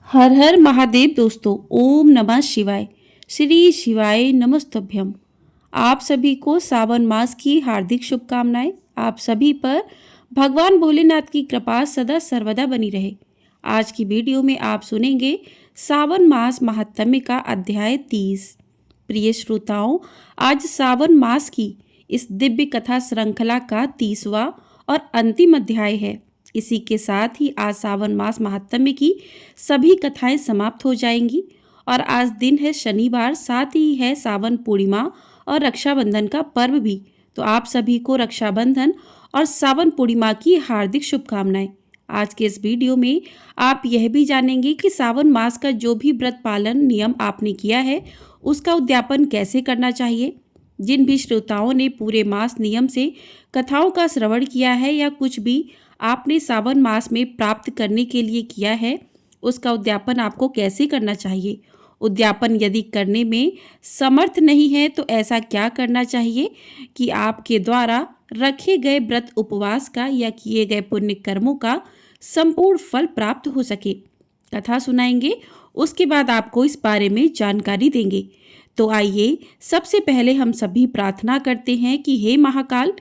हर हर महादेव दोस्तों। ओम नमः शिवाय। श्री शिवाय नमस्तभ्यम। आप सभी को सावन मास की हार्दिक शुभकामनाएं। आप सभी पर भगवान भोलेनाथ की कृपा सदा सर्वदा बनी रहे। आज की वीडियो में आप सुनेंगे सावन मास महात्म्य का अध्याय 30। प्रिय श्रोताओं, आज सावन मास की इस दिव्य कथा श्रृंखला का 30वां और अंतिम अध्याय है। इसी के साथ ही आज सावन मास महात्म्य की सभी कथाएं समाप्त हो जाएंगी। और आज दिन है शनिवार, साथ ही है सावन पूर्णिमा और रक्षाबंधन का पर्व भी। तो आप सभी को रक्षाबंधन और सावन पूर्णिमा की हार्दिक शुभकामनाएं। आज के इस वीडियो में आप यह भी जानेंगे कि सावन मास का जो भी व्रत पालन नियम आपने किया है उसका उद्यापन कैसे करना चाहिए। जिन भी श्रोताओं ने पूरे मास नियम से कथाओं का श्रवण किया है या कुछ भी आपने सावन मास में प्राप्त करने के लिए किया है उसका उद्यापन आपको कैसे करना चाहिए। उद्यापन यदि करने में समर्थ नहीं है तो ऐसा क्या करना चाहिए कि आपके द्वारा रखे गए व्रत उपवास का या किए गए पुण्य कर्मों का संपूर्ण फल प्राप्त हो सके। कथा सुनाएंगे, उसके बाद आपको इस बारे में जानकारी देंगे। तो आइए सबसे पहले हम सभी प्रार्थना करते हैं कि हे महाकाल,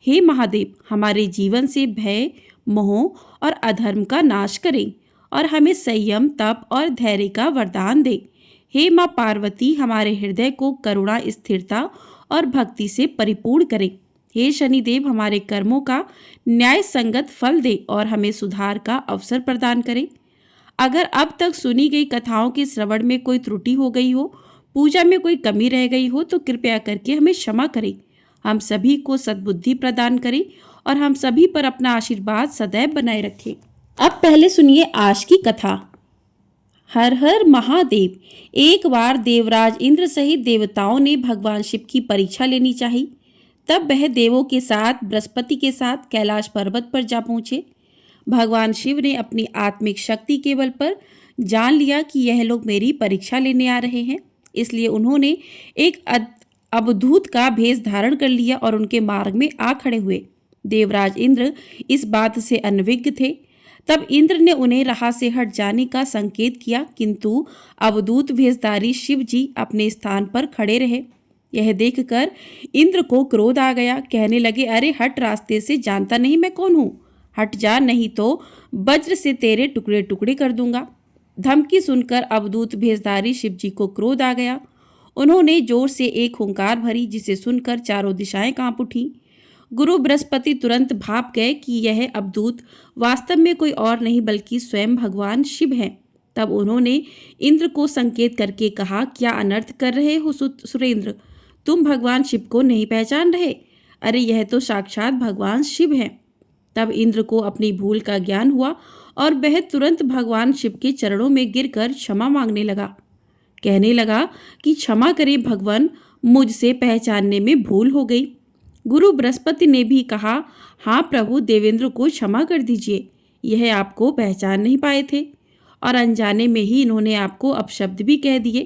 हे महादेव, हमारे जीवन से भय, मोह और अधर्म का नाश करें और हमें संयम, तप और धैर्य का वरदान दें। हे माँ पार्वती, हमारे हृदय को करुणा, स्थिरता और भक्ति से परिपूर्ण करें। हे शनिदेव, हमारे कर्मों का न्याय संगत फल दे और हमें सुधार का अवसर प्रदान करें। अगर अब तक सुनी गई कथाओं के श्रवण में कोई त्रुटि हो गई हो, पूजा में कोई कमी रह गई हो तो कृपया करके हमें क्षमा करें। हम सभी को सद्बुद्धि प्रदान करें और हम सभी पर अपना आशीर्वाद सदैव बनाए रखें। अब पहले सुनिए आज की कथा। हर हर महादेव। एक बार देवराज इंद्र सहित देवताओं ने भगवान शिव की परीक्षा लेनी चाहिए। तब वह देवों के साथ बृहस्पति के साथ कैलाश पर्वत पर जा पहुंचे। भगवान शिव ने अपनी आत्मिक शक्ति के बल पर जान लिया कि यह लोग मेरी परीक्षा लेने आ रहे हैं, इसलिए उन्होंने एक अवधूत का भेष धारण कर लिया और उनके मार्ग में आ खड़े हुए। देवराज इंद्र इस बात से अनभिज्ञ थे। तब इंद्र ने उन्हें राह से हट जाने का संकेत किया, किंतु अवधूत भेषधारी शिव जी अपने स्थान पर खड़े रहे। यह देखकर इंद्र को क्रोध आ गया। कहने लगे, अरे हट रास्ते से, जानता नहीं मैं कौन हूँ? हट जा, नहीं तो वज्र से तेरे टुकड़े टुकड़े कर दूंगा। धमकी सुनकर अवधूत भेषधारी शिव जी को क्रोध आ गया। उन्होंने जोर से एक हुंकार भरी, जिसे सुनकर चारों दिशाएं कांप उठी। गुरु बृहस्पति तुरंत भाप गए कि यह अवधूत वास्तव में कोई और नहीं बल्कि स्वयं भगवान शिव हैं। तब उन्होंने इंद्र को संकेत करके कहा, क्या अनर्थ कर रहे हो सुरेंद्र? तुम भगवान शिव को नहीं पहचान रहे? अरे यह तो साक्षात भगवान शिव हैं। तब इंद्र को अपनी भूल का ज्ञान हुआ और वह तुरंत भगवान शिव के चरणों में गिरकर क्षमा मांगने लगा। कहने लगा कि क्षमा करें भगवान, मुझसे पहचानने में भूल हो गई। गुरु बृहस्पति ने भी कहा, हाँ प्रभु, देवेंद्र को क्षमा कर दीजिए, यह आपको पहचान नहीं पाए थे और अनजाने में ही इन्होंने आपको अपशब्द भी कह दिए।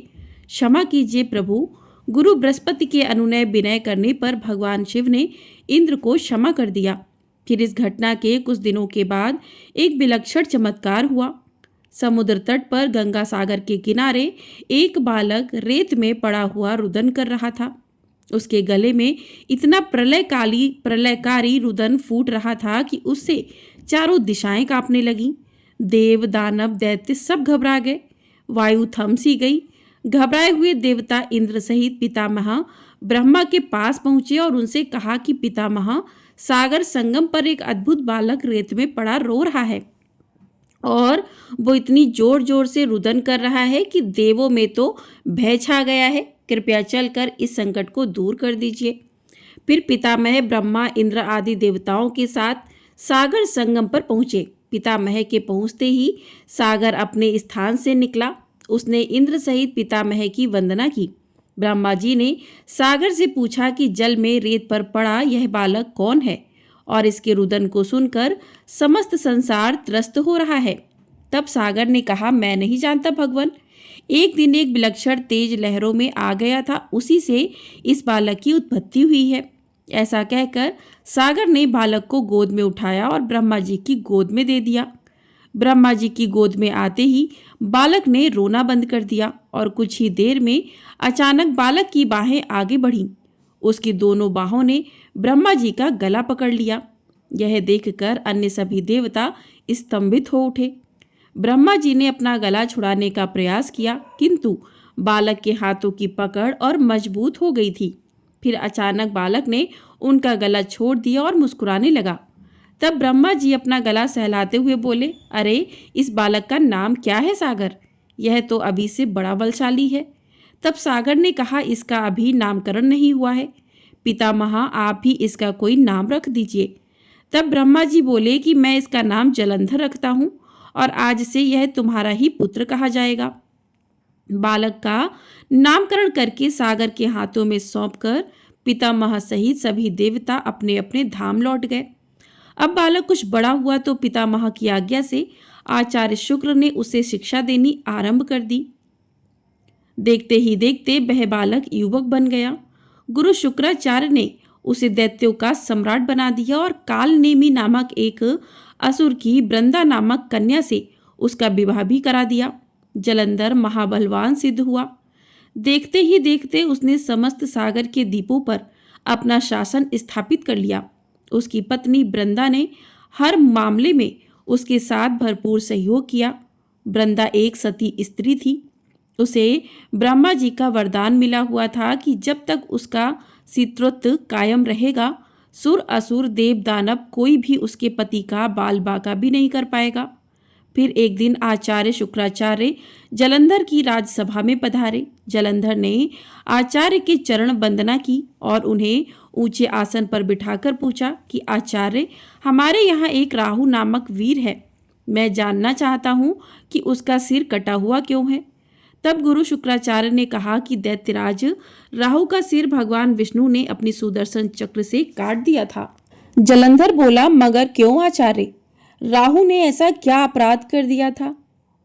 क्षमा कीजिए प्रभु। गुरु बृहस्पति के अनुनय विनय करने पर भगवान शिव ने इंद्र को क्षमा कर दिया। फिर इस घटना के कुछ दिनों के बाद एक विलक्षण चमत्कार हुआ। समुद्र तट पर गंगा सागर के किनारे एक बालक रेत में पड़ा हुआ रुदन कर रहा था। उसके गले में इतना प्रलयकारी रुदन फूट रहा था कि उससे चारों दिशाएं कांपने लगीं। देव, दानव, दैत्य सब घबरा गए। वायु थम सी गई। घबराए हुए देवता इंद्र सहित पितामह ब्रह्मा के पास पहुंचे और उनसे कहा कि पितामह, सागर संगम पर एक अद्भुत बालक रेत में पड़ा रो रहा है और वो इतनी जोर जोर से रुदन कर रहा है कि देवों में तो भय छा गया है। कृपया चलकर इस संकट को दूर कर दीजिए। फिर पितामह ब्रह्मा, इंद्र आदि देवताओं के साथ सागर संगम पर पहुंचे। पितामह के पहुंचते ही सागर अपने स्थान से निकला। उसने इंद्र सहित पितामह की वंदना की। ब्रह्मा जी ने सागर से पूछा कि जल में रेत पर पड़ा यह बालक कौन है और इसके रुदन को सुनकर समस्त संसार त्रस्त हो रहा है। तब सागर ने कहा, मैं नहीं जानता भगवान। एक दिन एक विलक्षण तेज लहरों में आ गया था, उसी से इस बालक की उत्पत्ति हुई है। ऐसा कहकर सागर ने बालक को गोद में उठाया और ब्रह्मा जी की गोद में दे दिया। ब्रह्मा जी की गोद में आते ही बालक ने रोना बंद कर दिया और कुछ ही देर में अचानक बालक की बाहें आगे बढ़ीं। उसकी दोनों बाहों ने ब्रह्मा जी का गला पकड़ लिया। यह देखकर अन्य सभी देवता स्तंभित हो उठे। ब्रह्मा जी ने अपना गला छुड़ाने का प्रयास किया, किंतु बालक के हाथों की पकड़ और मजबूत हो गई थी। फिर अचानक बालक ने उनका गला छोड़ दिया और मुस्कुराने लगा। तब ब्रह्मा जी अपना गला सहलाते हुए बोले, अरे इस बालक का नाम क्या है सागर? यह तो अभी से बड़ा बलशाली है। तब सागर ने कहा, इसका अभी नामकरण नहीं हुआ है, पितामह आप भी इसका कोई नाम रख दीजिए। तब ब्रह्मा जी बोले कि मैं इसका नाम जलंधर रखता हूँ और आज से यह तुम्हारा ही पुत्र कहा जाएगा। बालक का नामकरण करके सागर के हाथों में सौंपकर पितामह सहित सभी देवता अपने अपने धाम लौट गए। अब बालक कुछ बड़ा हुआ तो पितामह की आज्ञा से आचार्य शुक्र ने उसे शिक्षा देनी आरंभ कर दी। देखते ही देखते वह बालक युवक बन गया। गुरु शुक्राचार्य ने उसे दैत्यों का सम्राट बना दिया और कालनेमी नामक एक असुर की वृंदा नामक कन्या से उसका विवाह भी करा दिया। जलंधर महाबलवान सिद्ध हुआ। देखते ही देखते उसने समस्त सागर के द्वीपों पर अपना शासन स्थापित कर लिया। उसकी पत्नी वृंदा ने हर मामले में उसके साथ भरपूर सहयोग किया। वृंदा एक सती स्त्री थी। उसे ब्रह्मा जी का वरदान मिला हुआ था कि जब तक उसका सितृत्व कायम रहेगा, सुर असुर देव दानव कोई भी उसके पति का बाल बाका भी नहीं कर पाएगा। फिर एक दिन आचार्य शुक्राचार्य जलंधर की राजसभा में पधारे। जलंधर ने आचार्य के चरण वंदना की और उन्हें ऊंचे आसन पर बिठाकर पूछा कि आचार्य, हमारे यहाँ एक राहु नामक वीर है, मैं जानना चाहता हूँ कि उसका सिर कटा हुआ क्यों है। तब गुरु शुक्राचार्य ने कहा कि दैत्यराज राहु का सिर भगवान विष्णु ने अपनी सुदर्शन चक्र से काट दिया था। जलंधर बोला, मगर क्यों आचार्य? राहु ने ऐसा क्या अपराध कर दिया था?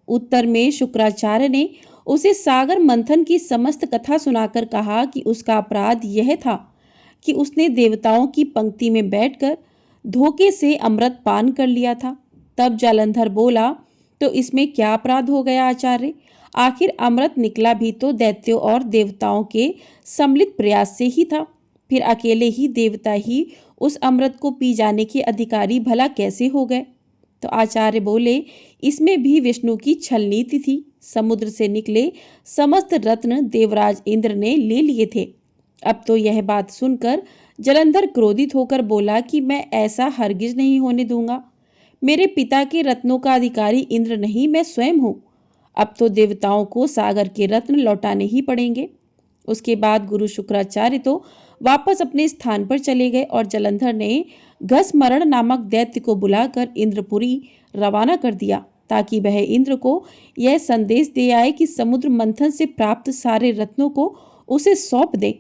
उत्तर में शुक्राचार्य ने उसे सागर मंथन की समस्त कथा सुनाकर कहा कि उसका अपराध यह था कि उसने देवताओं की पंक्ति में बैठकर धोखे से अमृत पान कर लिया था। तब जालंधर बोला, तो इसमें क्या अपराध हो गया आचार्य? आखिर अमृत निकला भी तो दैत्यों और देवताओं के सम्मिलित प्रयास से ही था। फिर अकेले ही देवता ही उस अमृत को पी जाने के अधिकारी भला कैसे हो गए? तो आचार्य बोले, इसमें भी विष्णु की छल नीति थी। समुद्र से निकले समस्त रत्न देवराज इंद्र ने ले लिए थे। अब तो यह बात सुनकर जलंधर क्रोधित होकर बोला कि मैं ऐसा हरगिज नहीं होने दूंगा। मेरे पिता के रत्नों का अधिकारी इंद्र नहीं, मैं स्वयं हूँ। अब तो देवताओं को सागर के रत्न लौटाने ही पड़ेंगे। उसके बाद गुरु शुक्राचार्य तो वापस अपने स्थान पर चले गए और जलंधर ने घसमरण नामक दैत्य को बुलाकर इंद्रपुरी रवाना कर दिया ताकि वह इंद्र को यह संदेश दे आए कि समुद्र मंथन से प्राप्त सारे रत्नों को उसे सौंप दे।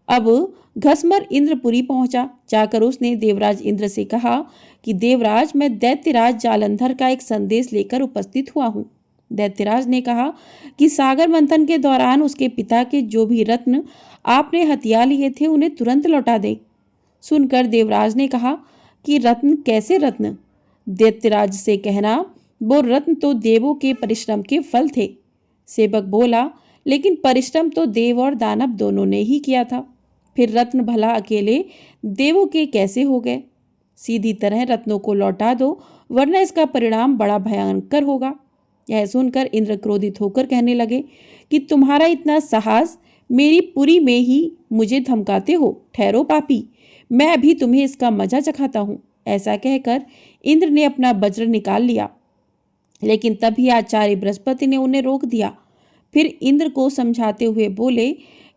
अब घसमर इंद्रपुरी पहुंचा। जाकर उसने देवराज इंद्र से कहा कि देवराज, मैं दैत्यराज जालंधर का एक संदेश लेकर उपस्थित हुआ हूँ। दैत्यराज ने कहा कि सागर मंथन के दौरान उसके पिता के जो भी रत्न आपने हथिया लिए थे उन्हें तुरंत लौटा दे। सुनकर देवराज ने कहा कि रत्न? कैसे रत्न? दैत्यराज से कहना, वो रत्न तो देवों के परिश्रम के फल थे। सेवक बोला, लेकिन परिश्रम तो देव और दानव दोनों ने ही किया था। फिर रत्न भला अकेले देवों के कैसे हो गए? सीधी तरह रत्नों को लौटा दो, वरना इसका परिणाम बड़ा भयंकर होगा। यह सुनकर इंद्र क्रोधित होकर कहने लगे कि तुम्हारा इतना साहस, मेरी पुरी में ही मुझे धमकाते हो। ठहरो पापी, मैं अभी तुम्हें इसका मजा चखाता हूँ। ऐसा कहकर इंद्र ने अपना वज्र निकाल लिया, लेकिन तभी आचार्य बृहस्पति ने उन्हें रोक दिया। फिर इंद्र को समझाते हुए बोले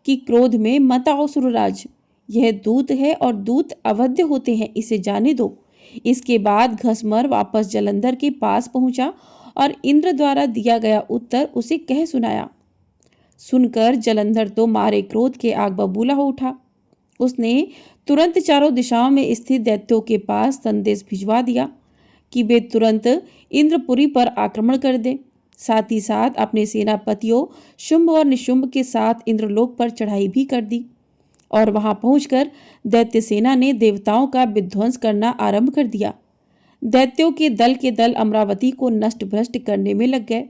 कि क्रोध में मत आओ सुरराज, यह दूत है और दूत अवध्य होते हैं, इसे जाने दो। इसके बाद घसमर वापस जलंधर के पास पहुंचा और इंद्र द्वारा दिया गया उत्तर उसे कह सुनाया। सुनकर जलंधर तो मारे क्रोध के आग बबूला हो उठा। उसने तुरंत चारों दिशाओं में स्थित दैत्यों के पास संदेश भिजवा दिया कि वे तुरंत इंद्रपुरी पर आक्रमण कर दें। साथ ही साथ अपने सेनापतियों शुंभ और निशुंभ के साथ इंद्रलोक पर चढ़ाई भी कर दी और वहां पहुंचकर दैत्य सेना ने देवताओं का विध्वंस करना आरंभ कर दिया। दैत्यों के दल अमरावती को नष्ट भ्रष्ट करने में लग गए।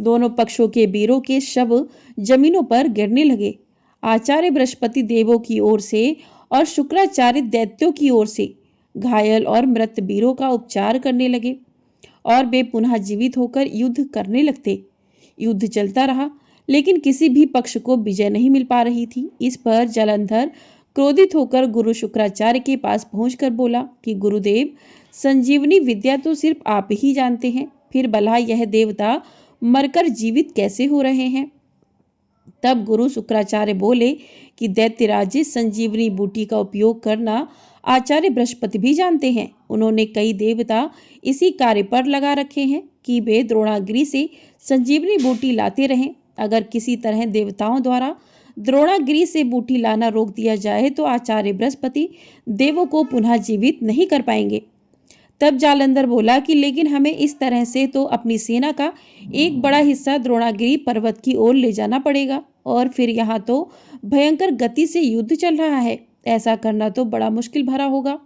दोनों पक्षों के वीरों के शव जमीनों पर गिरने लगे। आचार्य बृहस्पति देवों की ओर से और शुक्राचार्य दैत्यों की ओर से घायल और मृत वीरों का उपचार करने लगे और वे पुनः जीवित होकर युद्ध करने लगते। युद्ध चलता रहा, लेकिन किसी भी पक्ष को विजय नहीं मिल पा रही थी। इस पर जलंधर क्रोधित होकर गुरु शुक्राचार्य के पास पहुंचकर बोला कि गुरुदेव, संजीवनी विद्या तो सिर्फ आप ही जानते हैं, फिर भला यह देवता मरकर जीवित कैसे हो रहे हैं। तब गुरु शुक्राचार्य बोले कि दैत्यराज, संजीवनी बूटी का उपयोग करना आचार्य बृहस्पति भी जानते हैं। उन्होंने कई देवता इसी कार्य पर लगा रखे हैं कि वे द्रोणागिरी से संजीवनी बूटी लाते रहें। अगर किसी तरह देवताओं द्वारा द्रोणागिरी से बूटी लाना रोक दिया जाए तो आचार्य बृहस्पति देवों को पुनः जीवित नहीं कर पाएंगे। तब जालंधर बोला कि लेकिन हमें इस तरह से तो अपनी सेना का एक बड़ा हिस्सा द्रोणागिरी पर्वत की ओर ले जाना पड़ेगा, और फिर यहाँ तो भयंकर गति से युद्ध चल रहा है। ऐसा करना तो बड़ा मुश्किल भरा होगा।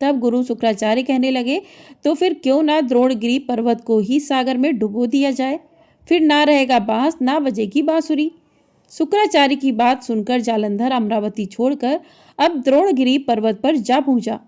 तब गुरु शुक्राचार्य कहने लगे, तो फिर क्यों ना द्रोणगिरी पर्वत को ही सागर में डुबो दिया जाए, फिर ना रहेगा बांस ना बजेगी बांसुरी। शुक्राचार्य की बात सुनकर जालंधर अमरावती छोड़कर अब द्रोणगिरी पर्वत पर जा पहुंचा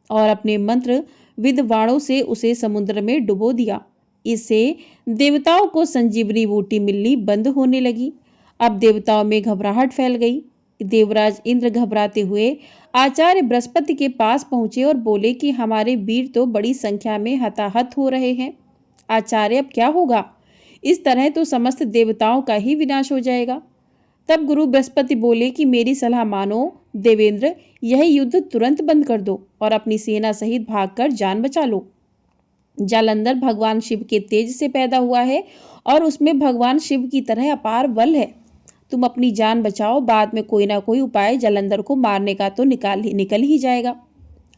और अपने मंत्र विद्वाणों से उसे समुद्र में डुबो दिया। इससे देवताओं को संजीवनी बूटी मिलनी बंद होने लगी। अब देवताओं में घबराहट फैल गई। देवराज इंद्र घबराते हुए आचार्य बृहस्पति के पास पहुंचे और बोले कि हमारे वीर तो बड़ी संख्या में हताहत हो रहे हैं। आचार्य, अब क्या होगा? इस तरह तो समस्त देवताओं का ही विनाश हो जाएगा। तब गुरु बृहस्पति बोले कि मेरी सलाह मानो देवेंद्र, यह युद्ध तुरंत बंद कर दो और अपनी सेना सहित भागकर जान बचा लो। जालंधर भगवान शिव के तेज से पैदा हुआ है और उसमें भगवान शिव की तरह अपार बल है। तुम अपनी जान बचाओ, बाद में कोई ना कोई उपाय जालंधर को मारने का तो निकल ही जाएगा।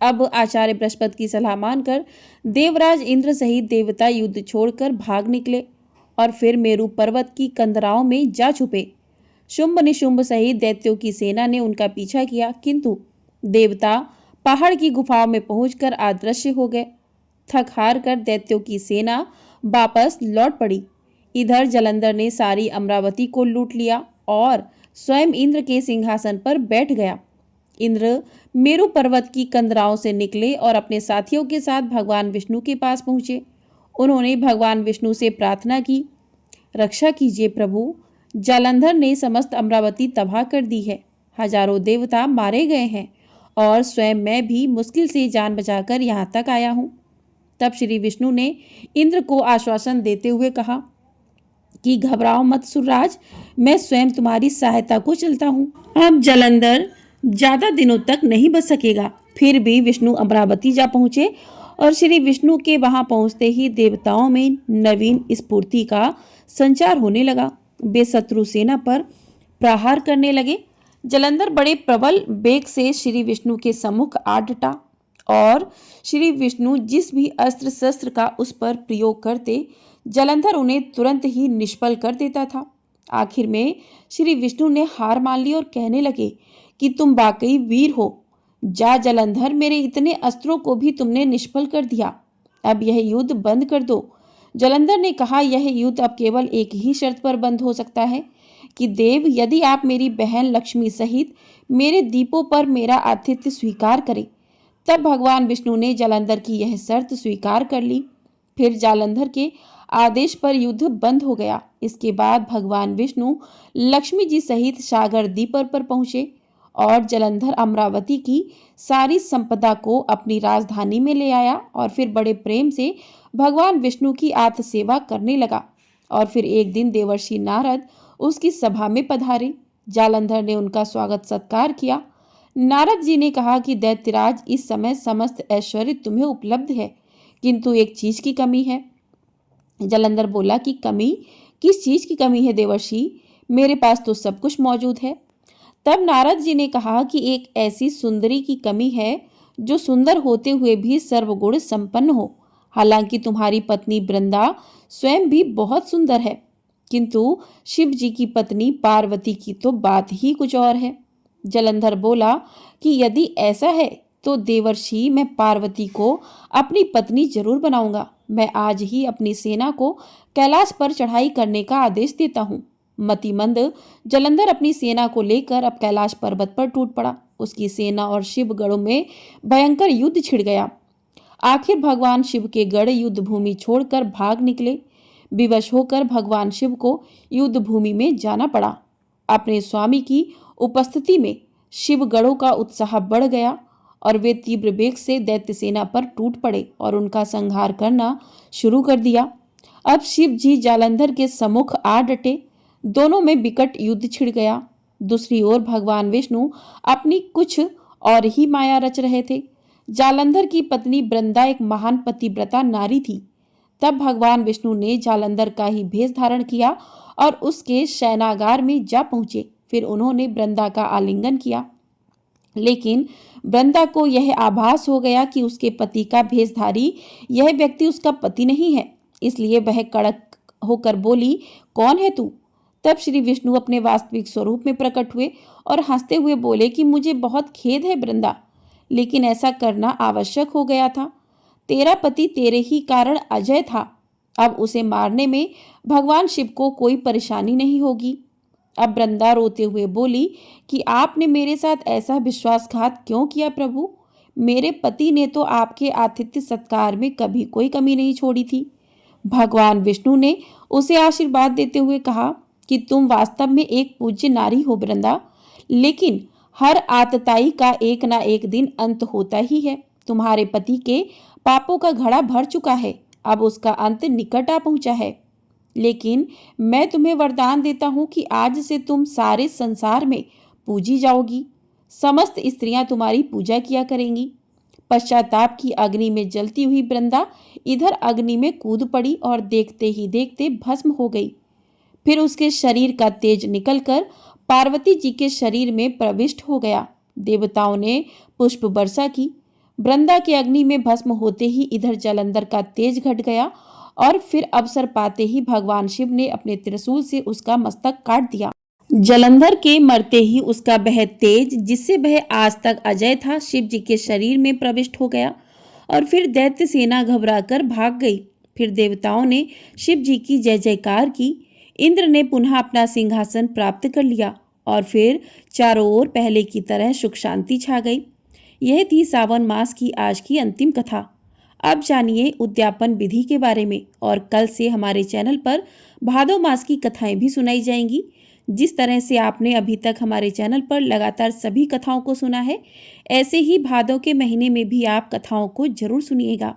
अब आचार्य बृहस्पति की सलाह मानकर देवराज इंद्र सहित देवता युद्ध छोड़कर भाग निकले और फिर मेरु पर्वत की कंदराओं में जा छुपे। शुंभ निशुंभ सहित दैत्यों की सेना ने उनका पीछा किया, किंतु देवता पहाड़ की गुफाओं में पहुंचकर अदृश्य हो गए। थक हार कर दैत्यों की सेना वापस लौट पड़ी। इधर जालंधर ने सारी अमरावती को लूट लिया और स्वयं इंद्र के सिंहासन पर बैठ गया। इंद्र मेरु पर्वत की कंदराओं से निकले और अपने साथियों के साथ भगवान विष्णु के पास पहुंचे। उन्होंने भगवान विष्णु से प्रार्थना की, रक्षा कीजिए प्रभु, जालंधर ने समस्त अमरावती तबाह कर दी है। हजारों देवता मारे गए हैं और स्वयं मैं भी मुश्किल से जान बचाकर यहाँ तक आया हूँ। तब श्री विष्णु ने इंद्र को आश्वासन देते हुए कहा कि घबराओ मत सुरराज, मैं स्वयं तुम्हारी सहायता को चलता हूँ। अब जालंधर ज्यादा दिनों तक नहीं बच सकेगा। फिर भी विष्णु अमरावती जा पहुंचे और श्री विष्णु के वहां पहुंचते ही देवताओं में नवीन स्फूर्ति का संचार होने लगा। वे शत्रु सेना पर प्रहार करने लगे। जालंधर बड़े प्रबल वेग से श्री विष्णु के सम्मुख आ डटा और श्री विष्णु जिस भी अस्त्र शस्त्र का उस पर प्रयोग करते, जालंधर उन्हें तुरंत ही निष्फल कर देता था। आखिर में श्री विष्णु ने हार मान ली और कहने लगे कि तुम वाकई वीर हो। जा जालंधर, मेरे इतने अस्त्रों को भी तुमने निष्फल कर दिया। अब यह युद्ध बंद कर दो। जालंधर ने कहा, यह युद्ध अब केवल एक ही शर्त पर बंद हो सकता है कि देव, यदि आप मेरी बहन लक्ष्मी सहित मेरे दीपों पर मेरा आतिथ्य स्वीकार करें। तब भगवान विष्णु ने जालंधर की यह शर्त स्वीकार कर ली। फिर जालंधर के आदेश पर युद्ध बंद हो गया। इसके बाद भगवान विष्णु लक्ष्मी जी सहित सागर द्वीप पर पहुंचे और जालंधर अमरावती की सारी संपदा को अपनी राजधानी में ले आया और फिर बड़े प्रेम से भगवान विष्णु की आत्म सेवा करने लगा। और फिर एक दिन देवर्षि नारद उसकी सभा में पधारे। जालंधर ने उनका स्वागत सत्कार किया। नारद जी ने कहा कि दैत्यराज, इस समय समस्त ऐश्वर्य तुम्हें उपलब्ध है, किंतु एक चीज की कमी है। जालंधर बोला कि कमी? किस चीज की कमी है देवर्षि? मेरे पास तो सब कुछ मौजूद है। तब नारद जी ने कहा कि एक ऐसी सुंदरी की कमी है जो सुंदर होते हुए भी सर्वगुण संपन्न हो। हालांकि तुम्हारी पत्नी वृंदा स्वयं भी बहुत सुंदर है, किंतु शिव जी की पत्नी पार्वती की तो बात ही कुछ और है। जालंधर बोला कि यदि ऐसा है तो देवर्षि मैं पार्वती को अपनी पत्नी जरूर बनाऊंगा। मैं आज ही अपनी सेना को कैलाश पर चढ़ाई करने का आदेश देता हूँ। मतिमंद जलंधर अपनी सेना को लेकर अब कैलाश पर्वत पर टूट पड़ा। उसकी सेना और शिव गढ़ों में भयंकर युद्ध छिड़ गया। आखिर भगवान शिव के गढ़ युद्ध भूमि छोड़कर भाग निकले। विवश होकर भगवान शिव को युद्ध भूमि में जाना पड़ा। अपने स्वामी की उपस्थिति में शिव गढ़ों का उत्साह बढ़ गया और वे तीव्र वेग से दैत्य सेना पर टूट पड़े और उनका संहार करना शुरू कर दिया। अब शिव जी जालंधर के सम्मुख आ डटे। दोनों में विकट युद्ध छिड़ गया। दूसरी ओर भगवान विष्णु अपनी कुछ और ही माया रच रहे थे। जालंधर की पत्नी वृंदा एक महान पतिव्रता नारी थी। तब भगवान विष्णु ने जालंधर का ही भेष धारण किया और उसके शयनागार में जा पहुंचे। फिर उन्होंने वृंदा का आलिंगन किया, लेकिन वृंदा को यह आभास हो गया कि उसके पति का भेषधारी यह व्यक्ति उसका पति नहीं है। इसलिए वह कड़क होकर बोली, कौन है तू? तब श्री विष्णु अपने वास्तविक स्वरूप में प्रकट हुए और हंसते हुए बोले कि मुझे बहुत खेद है वृंदा, लेकिन ऐसा करना आवश्यक हो गया था। तेरा पति तेरे ही कारण अजय था। अब उसे मारने में भगवान शिव को कोई परेशानी नहीं होगी। अब वृंदा रोते हुए बोली कि आपने मेरे साथ ऐसा विश्वासघात क्यों किया प्रभु? मेरे पति ने तो आपके आतिथ्य सत्कार में कभी कोई कमी नहीं छोड़ी थी। भगवान विष्णु ने उसे आशीर्वाद देते हुए कहा कि तुम वास्तव में एक पूज्य नारी हो वृंदा, लेकिन हर आतताई का एक ना एक दिन अंत होता ही है। तुम्हारे पति के पापों का घड़ा भर चुका है, अब उसका अंत निकट आ पहुंचा है। लेकिन मैं तुम्हें वरदान देता हूं कि आज से तुम सारे संसार में पूजी जाओगी। समस्त स्त्रियां तुम्हारी पूजा किया करेंगी। पश्चाताप की अग्नि में जलती हुई वृंदा इधर अग्नि में कूद पड़ी और देखते ही देखते भस्म हो गई। फिर उसके शरीर का तेज निकलकर पार्वती जी के शरीर में प्रविष्ट हो गया। देवताओं ने पुष्प वर्षा की। वृंदा के अग्नि में भस्म होते ही इधर जालंधर का तेज घट गया और फिर अवसर पाते ही भगवान शिव ने अपने त्रिशूल से उसका मस्तक काट दिया। जालंधर के मरते ही उसका वह तेज, जिससे वह आज तक अजय था, शिव जी के शरीर में प्रविष्ट हो गया और फिर दैत्य सेना घबराकर भाग गई। फिर देवताओं ने शिव जी की जय जयकार की। इंद्र ने पुनः अपना सिंहासन प्राप्त कर लिया और फिर चारों ओर पहले की तरह सुख शांति छा गई। यह थी सावन मास की आज की अंतिम कथा। अब जानिए उद्यापन विधि के बारे में, और कल से हमारे चैनल पर भादो मास की कथाएं भी सुनाई जाएंगी। जिस तरह से आपने अभी तक हमारे चैनल पर लगातार सभी कथाओं को सुना है, ऐसे ही भादों के महीने में भी आप कथाओं को जरूर सुनिएगा।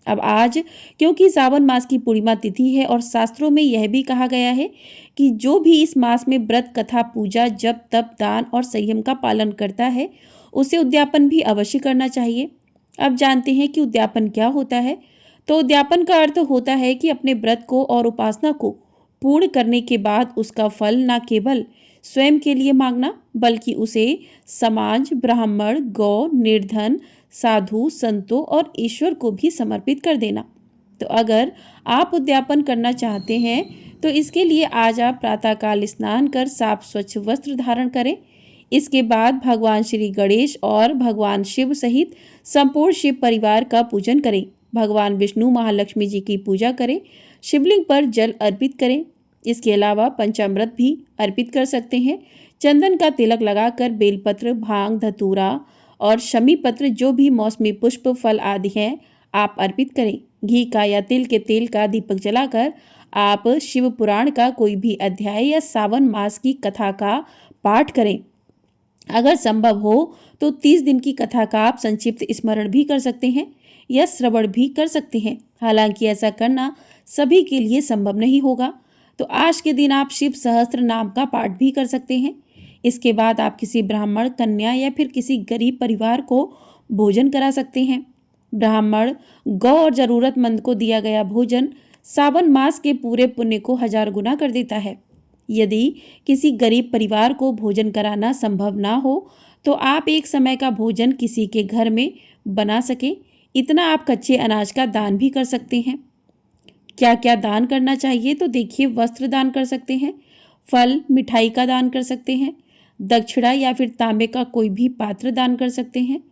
अब आज क्योंकि सावन मास की पूर्णिमा तिथि है और शास्त्रों में यह भी कहा गया है कि जो भी इस मास में व्रत, कथा, पूजा, जप, तप, दान और संयम का पालन करता है उसे उद्यापन भी अवश्य करना चाहिए। अब जानते हैं कि उद्यापन क्या होता है। तो उद्यापन का अर्थ होता है कि अपने व्रत को और उपासना को पूर्ण करने के बाद उसका फल न केवल स्वयं के लिए मांगना, बल्कि उसे समाज, ब्राह्मण, गौ, निर्धन, साधु, संतों और ईश्वर को भी समर्पित कर देना। तो अगर आप उद्यापन करना चाहते हैं तो इसके लिए आज आप प्रातःकाल स्नान कर साफ स्वच्छ वस्त्र धारण करें। इसके बाद भगवान श्री गणेश और भगवान शिव सहित संपूर्ण शिव परिवार का पूजन करें। भगवान विष्णु, महालक्ष्मी जी की पूजा करें। शिवलिंग पर जल अर्पित करें। इसके अलावा पंचामृत भी अर्पित कर सकते हैं। चंदन का तिलक लगाकर बेलपत्र, भांग, धतूरा और शमी पत्र, जो भी मौसमी पुष्प, फल आदि हैं, आप अर्पित करें। घी का या तिल के तेल का दीपक जलाकर आप शिव पुराण का कोई भी अध्याय या सावन मास की कथा का पाठ करें। अगर संभव हो तो 30 दिन की कथा का आप संक्षिप्त स्मरण भी कर सकते हैं या श्रवण भी कर सकते हैं। हालांकि ऐसा करना सभी के लिए संभव नहीं होगा। तो आज के दिन आप शिव सहस्त्र नाम का पाठ भी कर सकते हैं। इसके बाद आप किसी ब्राह्मण, कन्या या फिर किसी गरीब परिवार को भोजन करा सकते हैं। ब्राह्मण, गौ और जरूरतमंद को दिया गया भोजन सावन मास के पूरे पुण्य को 1000 गुना कर देता है। यदि किसी गरीब परिवार को भोजन कराना संभव ना हो तो आप एक समय का भोजन किसी के घर में बना सकें, इतना आप कच्चे अनाज का दान भी कर सकते हैं। क्या क्या दान करना चाहिए तो देखिए, वस्त्र दान कर सकते हैं, फल, मिठाई का दान कर सकते हैं, दक्षिणा या फिर तांबे का कोई भी पात्र दान कर सकते हैं,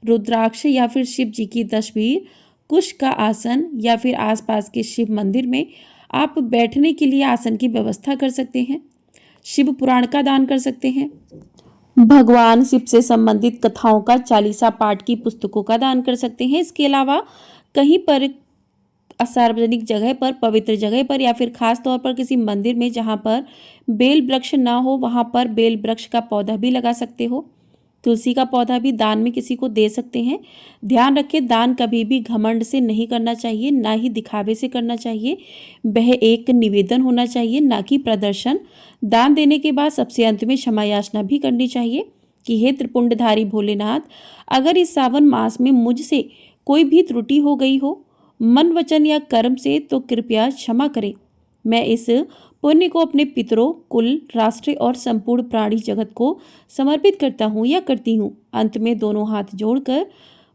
रुद्राक्ष या फिर शिव जी की तस्वीर, कुश का आसन या फिर आसपास के शिव मंदिर में आप बैठने के लिए आसन की व्यवस्था कर सकते हैं। शिव पुराण का दान कर सकते हैं। भगवान शिव से संबंधित कथाओं का चालीसा पाठ की पुस्तकों का दान कर सकते हैं। इसके अलावा कहीं पर सार्वजनिक जगह पर, पवित्र जगह पर या फिर खास तौर पर किसी मंदिर में जहाँ पर बेल वृक्ष ना हो, वहाँ पर बेल वृक्ष का पौधा भी लगा सकते हो। तुलसी का पौधा भी दान में किसी को दे सकते हैं। ध्यान रखें, दान कभी भी घमंड से नहीं करना चाहिए, ना ही दिखावे से करना चाहिए। वह एक निवेदन होना चाहिए, ना कि प्रदर्शन। दान देने के बाद सबसे अंत में क्षमा याचना भी करनी चाहिए कि हे त्रिपुंडधारी भोलेनाथ, अगर इस सावन मास में मुझसे कोई भी त्रुटि हो गई हो मन, वचन या कर्म से, तो कृपया क्षमा करें। मैं इस पुण्य को अपने पितरों, कुल, राष्ट्र और संपूर्ण प्राणी जगत को समर्पित करता हूँ या करती हूँ। अंत में दोनों हाथ जोड़कर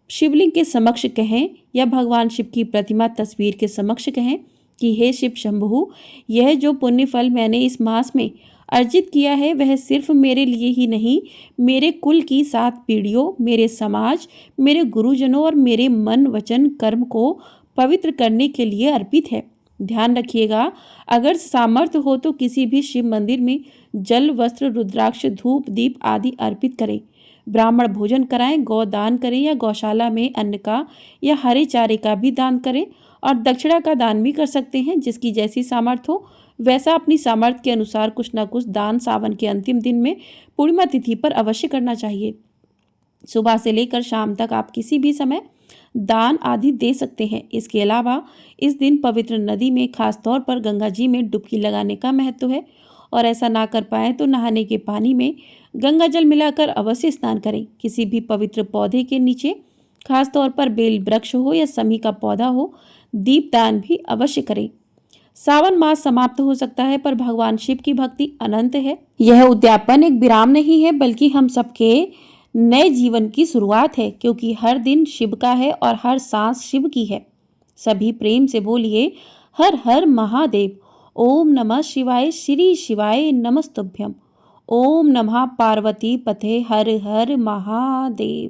शिवलिंग के समक्ष कहें या भगवान शिव की प्रतिमा तस्वीर के समक्ष कहें कि हे शिव शंभु, यह जो पुण्य फल मैंने इस मास में अर्जित किया है वह सिर्फ मेरे लिए ही नहीं, मेरे कुल की 7 पीढ़ियों, मेरे समाज, मेरे गुरुजनों और मेरे मन, वचन, कर्म को पवित्र करने के लिए अर्पित है। ध्यान रखिएगा, अगर सामर्थ्य हो तो किसी भी शिव मंदिर में जल, वस्त्र, रुद्राक्ष, धूप, दीप आदि अर्पित करें। ब्राह्मण भोजन कराएं, गौ दान करें या गौशाला में अन्न का या हरे चारे का भी दान करें। और दक्षिणा का दान भी कर सकते हैं। जिसकी जैसी सामर्थ्य हो वैसा अपनी सामर्थ्य के अनुसार कुछ ना कुछ दान सावन के अंतिम दिन में पूर्णिमा तिथि पर अवश्य करना चाहिए। सुबह से लेकर शाम तक आप किसी भी समय दान आदि दे सकते हैं। इसके अलावा इस दिन पवित्र नदी में, खास तौर पर गंगा जी में डुबकी लगाने का महत्व है। और ऐसा ना कर पाए तो नहाने के पानी में गंगा जल मिलाकर अवश्य स्नान करें। किसी भी पवित्र पौधे के नीचे, खास तौर पर बेल वृक्ष हो या समी का पौधा हो, दीपदान भी अवश्य करें। सावन मास समाप्त हो सकता है पर भगवान शिव की भक्ति अनंत है। यह उद्यापन एक विराम नहीं है बल्कि हम सबके नए जीवन की शुरुआत है, क्योंकि हर दिन शिव का है और हर सांस शिव की है। सभी प्रेम से बोलिए हर हर महादेव। ओम नमः शिवाय, श्री शिवाय नमस्तुभ्यम। ओम नमः पार्वती पते, हर हर महादेव।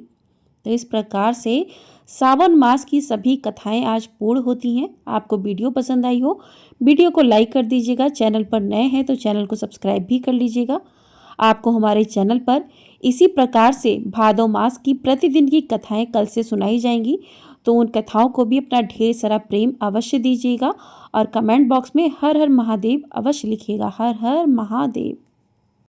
तो इस प्रकार से सावन मास की सभी कथाएं आज पूर्ण होती हैं। आपको वीडियो पसंद आई हो, वीडियो को लाइक कर दीजिएगा। चैनल पर नए हैं तो चैनल को सब्सक्राइब भी कर लीजिएगा। आपको हमारे चैनल पर इसी प्रकार से भादो मास की प्रतिदिन की कथाएं कल से सुनाई जाएंगी, तो उन कथाओं को भी अपना ढेर सारा प्रेम अवश्य दीजिएगा और कमेंट बॉक्स में हर हर महादेव अवश्य लिखिएगा। हर हर महादेव।